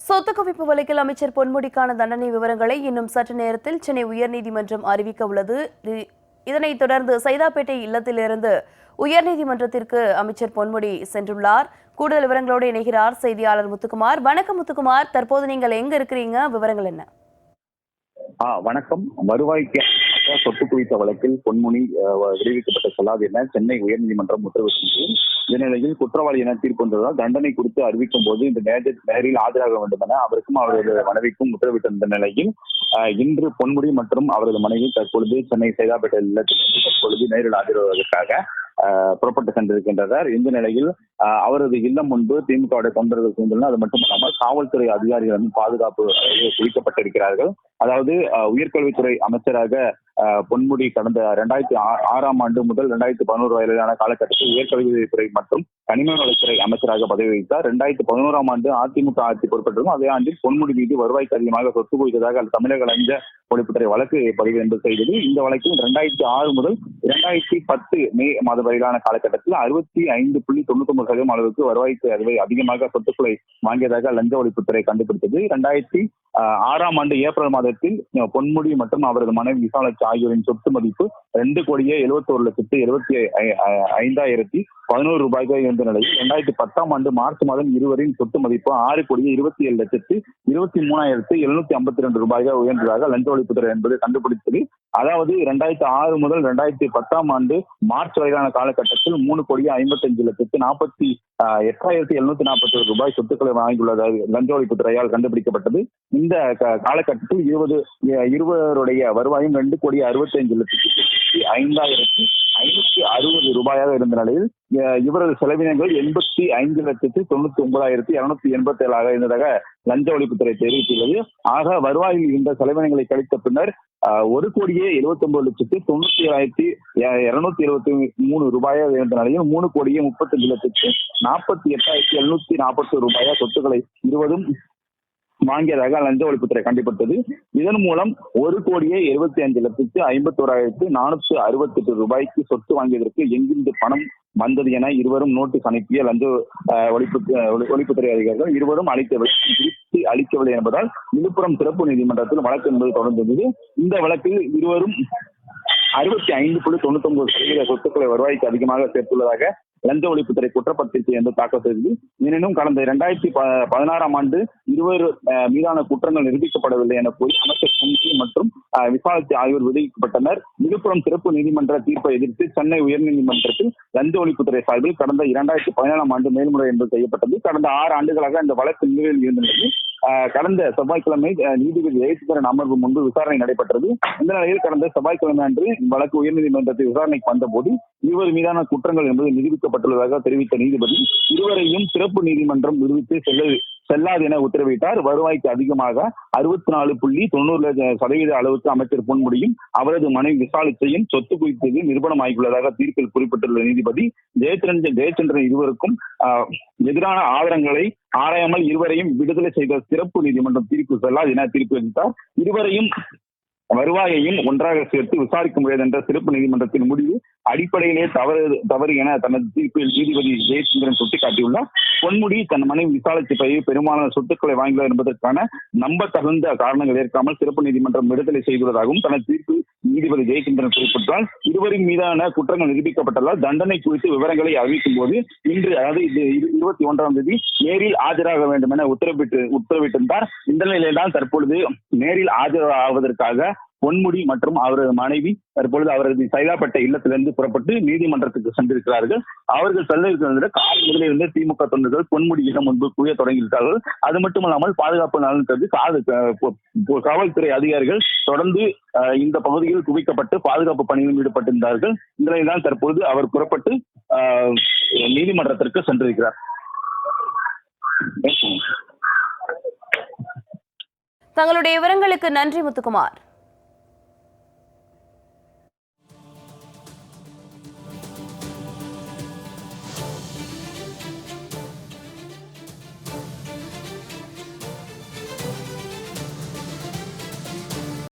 சொத்து குவிப்பு வழக்கில் அமைச்சர் பொன்முடிக்கான தண்டனை விவரங்களை இன்னும் சற்று நேரத்தில் சென்னை உயர்நீதிமன்றம் அறிவிக்க உள்ளது. இதனைத் தொடர்ந்து சைதாப்பேட்டை இல்லத்திலிருந்து உயர்நீதிமன்றத்திற்கு அமைச்சர் பொன்முடி சென்றுள்ளார். கூடுதல் விவரங்களோடு இணைகிறார் செய்தியாளர் முத்துக்குமார். வணக்கம் முத்துக்குமார், தற்போது நீங்கள் எங்க இருக்கிறீங்க? விவரங்கள் என்ன? வணக்கம். வருவாய்க்கு சொத்து குவித்த வழக்கில் பொன்முடி விடுவிக்கப்பட்ட சொல்லாது என சென்னை உயர்நீதிமன்றம் உத்தரவிட்டது. இந்த நிலையில் குற்றவாளி என தீர்ப்பு வந்ததால் தண்டனை குறித்து அறிவிக்கும் போது இந்த நேரில் ஆஜராக வேண்டும் என அவருக்கும் அவரது மனைவிக்கும் உத்தரவிட்டிருந்த நிலையில் இன்று பொன்முடி மற்றும் அவரது மனைவி தற்பொழுது சென்னை சைதாப்பேட்டை இல்லத்தில் தற்பொழுது நேரில் ஆஜராவதற்காக புறப்பட்டு சென்றிருக்கின்றனர். இந்த நிலையில் அவரது இல்லம் முன்பு திமுக தொண்டர்கள் சூழ்ந்துள்ளனர். அது மட்டுமல்லாமல் காவல்துறை அதிகாரிகளும் பாதுகாப்பு குவிக்கப்பட்டிருக்கிறார்கள். அதாவது உயர்கல்வித்துறை அமைச்சராக பொன்முடி கடந்த 2006 ஆண்டு முதல் 2011 வரையிலான காலகட்டத்தில் உயர்கல்வித்துறை மற்றும் கனிம வளத்துறை அமைச்சராக பதவி வகித்தார். 2011 ஆண்டு அதிமுக ஆட்சி பொறுப்பேற்றதும் அதே ஆண்டில் பொன்முடி மீது வருவாய்க்கு அதிகமாக சொத்து குவித்ததாக தமிழக லஞ்ச ஒழிப்புத்துறை வழக்கு பதிவு என்று செய்தது. இந்த வழக்கில் 2006 முதல் 2010 மே மாத வரையிலான காலகட்டத்தில் 65.99% அளவுக்கு வருவாய்க்கு அதிகமாக சொத்துக்களை வாங்கியதாக லஞ்ச ஒழிப்புத்துறை கண்டுபிடித்தது. 2006 ஆண்டு ஏப்ரல் மாதத்தில் பொன்முடி மற்றும் அவரது மனைவி விசாலாட்சி ஆகியோரின் சொத்து மதிப்பு 2,71,75,011 ரூபாய்கள் இருந்த நிலையில் 2010 ஆண்டு மார்ச் மாதம் இருவரின் சொத்து மதிப்பு 6,27,23,752 ரூபாய்கள் உயர்ந்ததாக லஞ்ச ஒழிப்புத்துறை என்பது கண்டுபிடித்தது. அதாவது 2006 முதல் 2010 ஆண்டு மார்ச் வரையிலான காலகட்டத்தில் 3,55,48,741 ரூபாய் சொத்துக்களை வாங்கியுள்ளதாக லஞ்ச ஒழிப்புத்துறையால் கண்டுபிடிக்கப்பட்டது. இந்த காலகட்டத்தில் இருவருடைய வருவாயும் 2,65,560 ரூபாயாக இருந்த நிலையில் இவரது செலவினங்கள் 85,99,287 இருந்ததாக லஞ்ச ஒழிப்புத்துறை தெரிவித்துள்ளது. ஆக வருவாயில் இந்த செலவினங்களை கழித்த பின்னர் 1,99,97,273 ரூபாயாக இருந்த நிலையில் 3,35,48,740 ரூபாயா சொத்துக்களை இருவரும் வாங்கியதாக லஞ்ச ஒழிப்புத்துறை கண்டுபிடித்தது. இதன் மூலம் 1,75,51,468 ரூபாய்க்கு சொத்து வாங்கியதற்கு எங்கிருந்து பணம் வந்தது என இருவரும் நோட்டீஸ் அனுப்பிய லஞ்ச ஒழிப்புத்துறை அதிகாரிகள் இருவரும் அளிக்கவில்லை என்பதால் விழுப்புரம் சிறப்பு நீதிமன்றத்தில் வழக்கு என்பது தொடர்ந்தது. இந்த வழக்கில் இருவரும் 65.99% சொத்துக்களை வருவாய்க்கு அதிகமாக சேர்த்துள்ளதாக லஞ்ச ஒழிப்புத்துறை குற்றப்பத்திரிகை என்று தாக்கல் செய்தது. எனினும் கடந்த 2016 ஆண்டு இருவர் மீதான குற்றங்கள் நிரூபிக்கப்படவில்லை என கூறி அமைச்சர் பொன்முடி மற்றும் விசாலாட்சி ஆகியோர் விடுவிக்கப்பட்டனர். விழுப்புரம் சிறப்பு நீதிமன்ற தீர்ப்பை எதிர்த்து சென்னை உயர்நீதிமன்றத்தில் லஞ்ச ஒழிப்புத்துறை சார்பில் கடந்த 2017 ஆண்டு மேல்முறை என்பது செய்யப்பட்டது. கடந்த 6 ஆண்டுகளாக இந்த வழக்கு நிலுவையில் இருந்த நிலையில் கடந்த செவ்வாய்க்கிழமை நீதிபதி ஜெயச்சந்திரன் அமர்வு முன்பு விசாரணை நடைபெற்றது. இந்த நிலையில் கடந்த செவ்வாய்க்கிழமை அன்று வழக்கு உயர்நீதிமன்றத்தில் விசாரணைக்கு வந்தபோது இருவர் மீதான குற்றங்கள் என்பது நிரூபிக்கப்பட்டுள்ளதாக தெரிவித்த நீதிபதி இருவரையும் சிறப்பு நீதிமன்றம் விடுவித்து செல்லாது என உத்தரவிட்டார். வருவாய்க்கு அதிகமாக 64.90% அளவுக்கு அமைச்சர் பொன்முடியும் அவரது மனைவி விசாலாட்சியும் சொத்து குவித்தது நிரூபணமாகியுள்ளதாக தீர்ப்பில் குறிப்பிட்டுள்ள நீதிபதி ஜெயச்சந்திரன் இருவருக்கும் எதிரான ஆதாரங்களை ஆராயாமல் இருவரையும் விடுதலை செய்த சிறப்பு நீதிமன்றம் தீர்ப்பு செல்லாது என தீர்ப்பு அளித்தார். இருவரையும் வருவாயையும் ஒன்றாக சேர்த்து விசாரிக்க முடியாது என்ற சிறப்பு நீதிமன்றத்தின் முடிவு அடிப்படையிலே தவறு என தனது தீர்ப்பில் நீதிபதி ஜெயச்சந்திரன் சுட்டிக்காட்டியுள்ளார். பொன்முடி தன் மனைவி விசாலாட்சி பையை பெரும்பாலான சொத்துக்களை வாங்கியுள்ளார் என்பதற்கான நம்ப தகுந்த காரணங்கள் ஏற்காமல் சிறப்பு நீதிமன்றம் விடுதலை செய்துள்ளதாகவும் தனது தீர்ப்பில் நீதிபதி ஜெயச்சந்திரன் குறிப்பிட்டால் இருவரின் மீதான குற்றங்கள் நிரூபிக்கப்பட்டதால் தண்டனை குறித்து விவரங்களை அறிவிக்கும் போது இன்று அதாவது 21ஆம் தேதி நேரில் ஆஜராக வேண்டும் என உத்தரவிட்டிருந்தார். இந்த நிலையில்தான் தற்பொழுது நேரில் ஆஜராவதற்காக பொன்முடி மற்றும் அவரது மனைவி தற்பொழுது அவரது சைதாப்பேட்டை இல்லத்திலிருந்து புறப்பட்டு நீதிமன்றத்துக்கு சென்றிருக்கிறார்கள். அவர்கள் செல்ல இருக்கிற காலை முதலில் திமுக தொண்டர்கள் பொன்முடியிடம் முன்பு குவிய தொடங்கியிருக்கிறார்கள். அது மட்டுமல்லாமல் பாதுகாப்பு நலன் கருதி காவல்துறை அதிகாரிகள் தொடர்ந்து இந்த பகுதியில் குவிக்கப்பட்டு பாதுகாப்பு பணியில் ஈடுபட்டிருந்தார்கள். இந்த நிலையில்தான் தற்பொழுது அவர் புறப்பட்டு நீதிமன்றத்திற்கு சென்றிருக்கிறார். தங்களுடைய விவரங்களுக்கு நன்றி முத்துக்குமார்.